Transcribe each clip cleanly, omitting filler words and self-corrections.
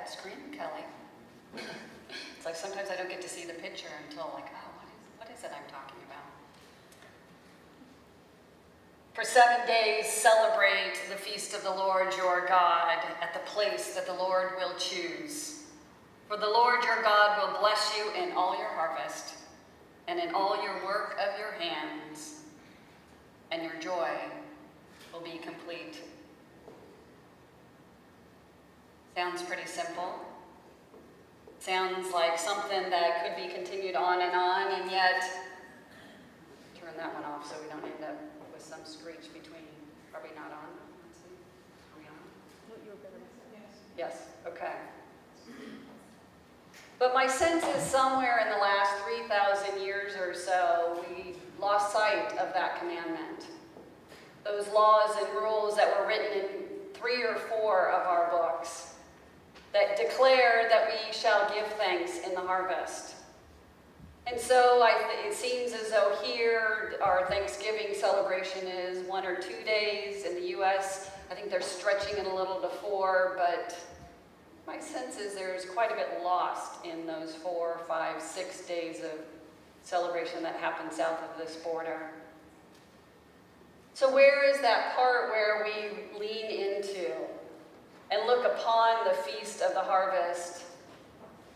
that screen, Kelly. It's like sometimes I don't get to see the picture until like, oh, what is it I'm talking about? For 7 days, celebrate the feast of the Lord your God at the place that the Lord will choose. For the Lord your God will bless you in all your harvest and in all your work of your hands, and your joy will be complete. Sounds pretty simple. Sounds like something that could be continued on, and yet, turn that one off so we don't end up with some screech between. Probably not on. Let's see. Are we on? No, you're better. Yes, okay. But my sense is somewhere in the last 3,000 years or so, we lost sight of that commandment. Those laws and rules that were written in 3 or 4 of our books that declare that we shall give thanks in the harvest. And so it seems as though here our Thanksgiving celebration is 1 or 2 days. In the U.S., I think they're stretching it a little to 4, but my sense is there's quite a bit lost in those 4, 5, 6 days of celebration that happen south of this border. So where is that part where we lean into and look upon the feast of the harvest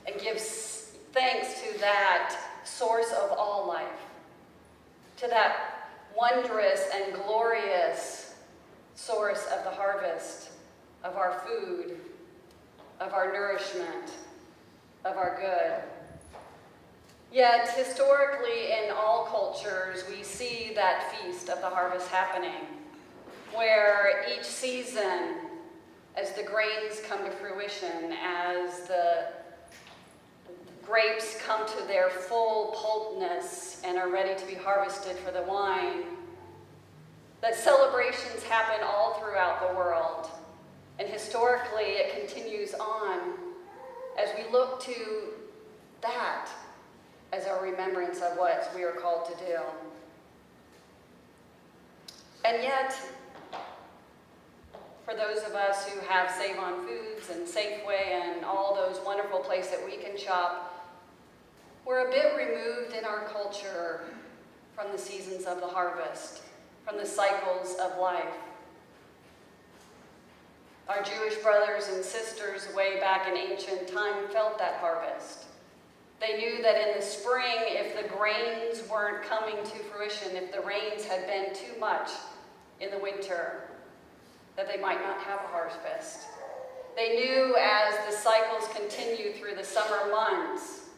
and give thanks to that source of all life, to that wondrous and glorious source of the harvest, of our food, of our nourishment, of our good? Yet, historically, in all cultures, we see that feast of the harvest happening, where each season, as the grains come to fruition, as the grapes come to their full pulpness and are ready to be harvested for the wine, that celebrations happen all throughout the world. And historically, it continues on as we look to that as our remembrance of what we are called to do. And yet, for those of us who have Save On Foods and Safeway and all those wonderful places that we can shop, we're a bit removed in our culture from the seasons of the harvest, from the cycles of life. Our Jewish brothers and sisters way back in ancient time felt that harvest. They knew that in the spring, if the grains weren't coming to fruition, if the rains had been too much in the winter, that they might not have a harvest. They knew as the cycles continued through the summer months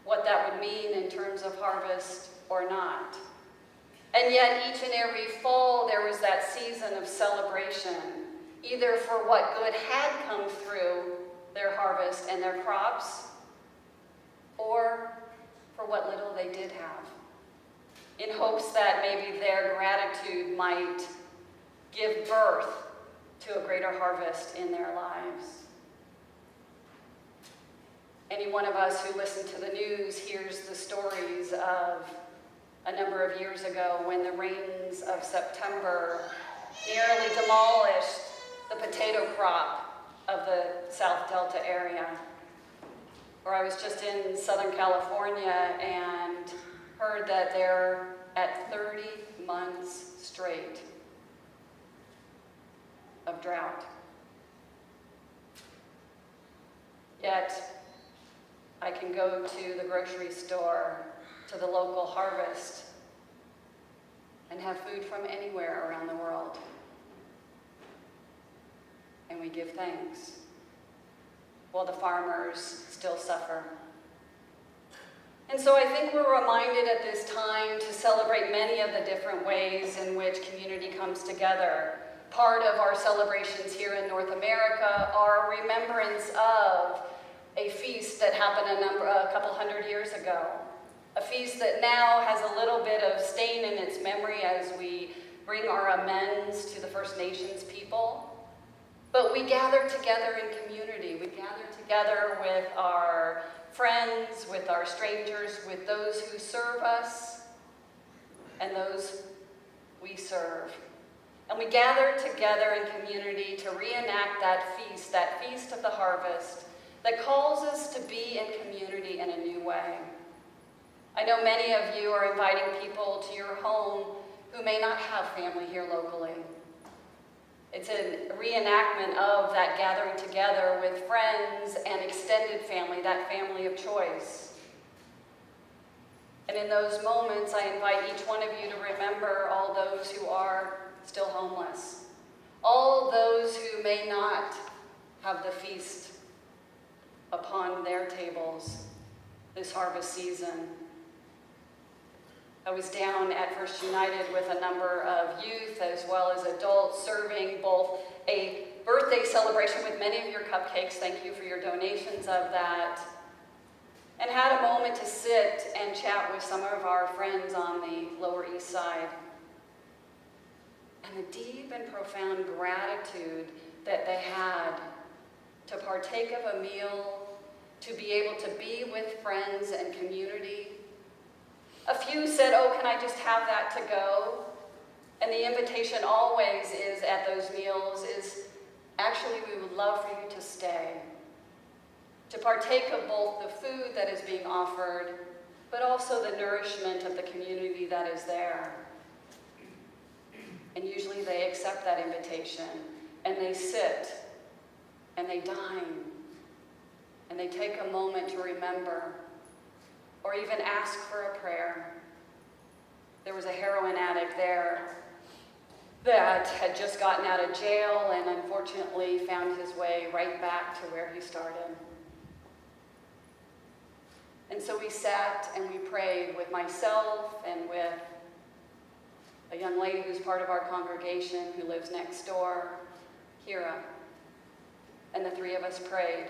what that would mean in terms of harvest or not. And yet each and every fall there was that season of celebration, either for what good had come through their harvest and their crops, or for what little they did have, in hopes that maybe their gratitude might give birth to a greater harvest in their lives. Any one of us who listens to the news hears the stories of a number of years ago when the rains of September nearly demolished the potato crop of the South Delta area. Or I was just in Southern California and heard that they're at 30 months straight of drought. Yet, I can go to the grocery store, to the local harvest, and have food from anywhere around the world. And we give thanks, while the farmers still suffer. And so I think we're reminded at this time to celebrate many of the different ways in which community comes together. Part of our celebrations here in North America are a remembrance of a feast that happened a couple hundred years ago. A feast that now has a little bit of stain in its memory as we bring our amends to the First Nations people. But we gather together in community. We gather together with our friends, with our strangers, with those who serve us, and those we serve. And we gather together in community to reenact that feast of the harvest that calls us to be in community in a new way. I know many of you are inviting people to your home who may not have family here locally. It's a reenactment of that gathering together with friends and extended family, that family of choice. And in those moments, I invite each one of you to remember all those who are still homeless, all those who may not have the feast upon their tables this harvest season. I was down at First United with a number of youth as well as adults, serving both a birthday celebration with many of your cupcakes, thank you for your donations of that, and had a moment to sit and chat with some of our friends on the Lower East Side. And the deep and profound gratitude that they had to partake of a meal, to be able to be with friends and community. A few said, "Oh, can I just have that to go?" And the invitation always is at those meals is, actually, we would love for you to stay, to partake of both the food that is being offered, but also the nourishment of the community that is there. And usually they accept that invitation, and they sit, and they dine, and they take a moment to remember, or even ask for a prayer. There was a heroin addict there that had just gotten out of jail and unfortunately found his way right back to where he started. And so we sat and we prayed with myself and with a young lady who's part of our congregation who lives next door, Kira. And the three of us prayed.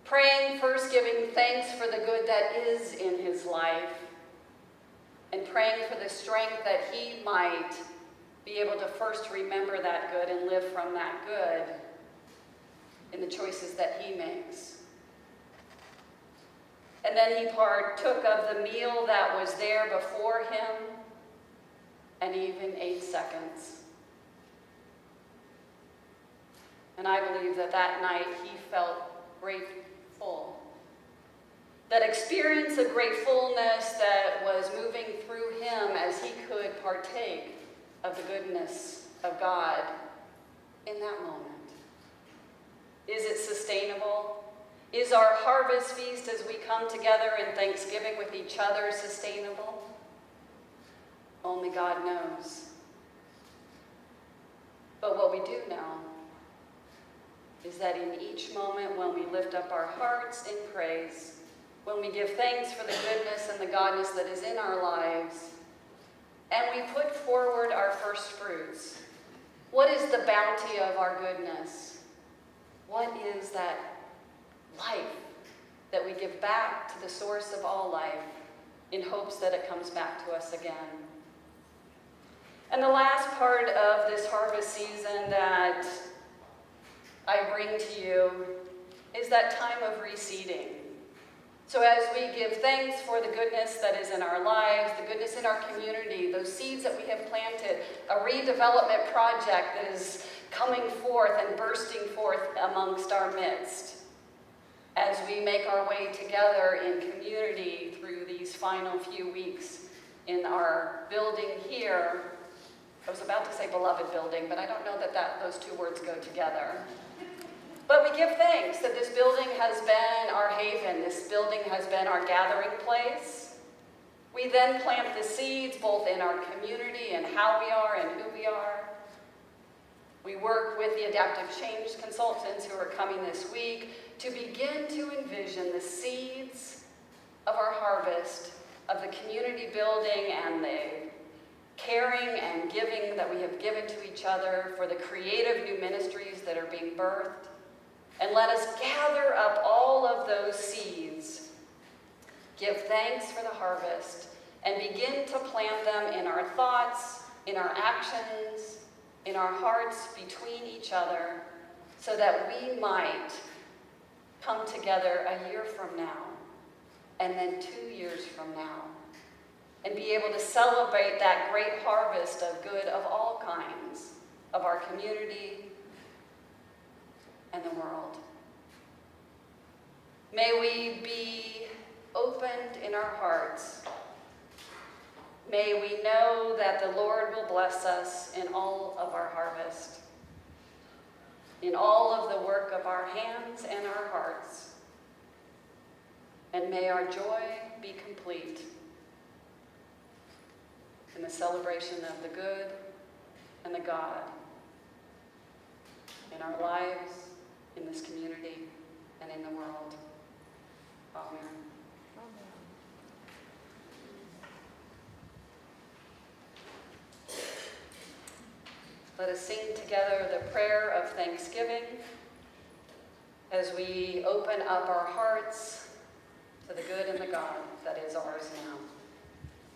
Praying first, giving thanks for the good that is in his life, and praying for the strength that he might be able to first remember that good and live from that good in the choices that he makes. And then he partook of the meal that was there before him, and even 8 seconds. And I believe that that night he felt grateful. That experience of gratefulness that was moving through him as he could partake of the goodness of God in that moment. Is it sustainable? Is our harvest feast as we come together in thanksgiving with each other sustainable? Only God knows. But what we do know is that in each moment when we lift up our hearts in praise, when we give thanks for the goodness and the godness that is in our lives, and we put forward our first fruits, what is the bounty of our goodness? What is that life that we give back to the source of all life in hopes that it comes back to us again? And the last part of this harvest season that I bring to you is that time of reseeding. So as we give thanks for the goodness that is in our lives, the goodness in our community, those seeds that we have planted, a redevelopment project that is coming forth and bursting forth amongst our midst, as we make our way together in community through these final few weeks in our building here. I was about to say beloved building, but I don't know that those two words go together. But we give thanks that this building has been our haven. This building has been our gathering place. We then plant the seeds both in our community and how we are and who we are. We work with the adaptive change consultants who are coming this week to begin to envision the seeds of our harvest, of the community building and the caring and giving that we have given to each other, for the creative new ministries that are being birthed. And let us gather up all of those seeds, give thanks for the harvest, and begin to plant them in our thoughts, in our actions, in our hearts, between each other, so that we might come together a year from now, and then 2 years from now, and be able to celebrate that great harvest of good of all kinds of our community and the world. May we be opened in our hearts. May we know that the Lord will bless us in all of our harvest, in all of the work of our hands and our hearts. And may our joy be complete in the celebration of the good and the God in our lives, in this community, and in the world. Amen. Let us sing together the prayer of thanksgiving as we open up our hearts to the good and the God that is ours now.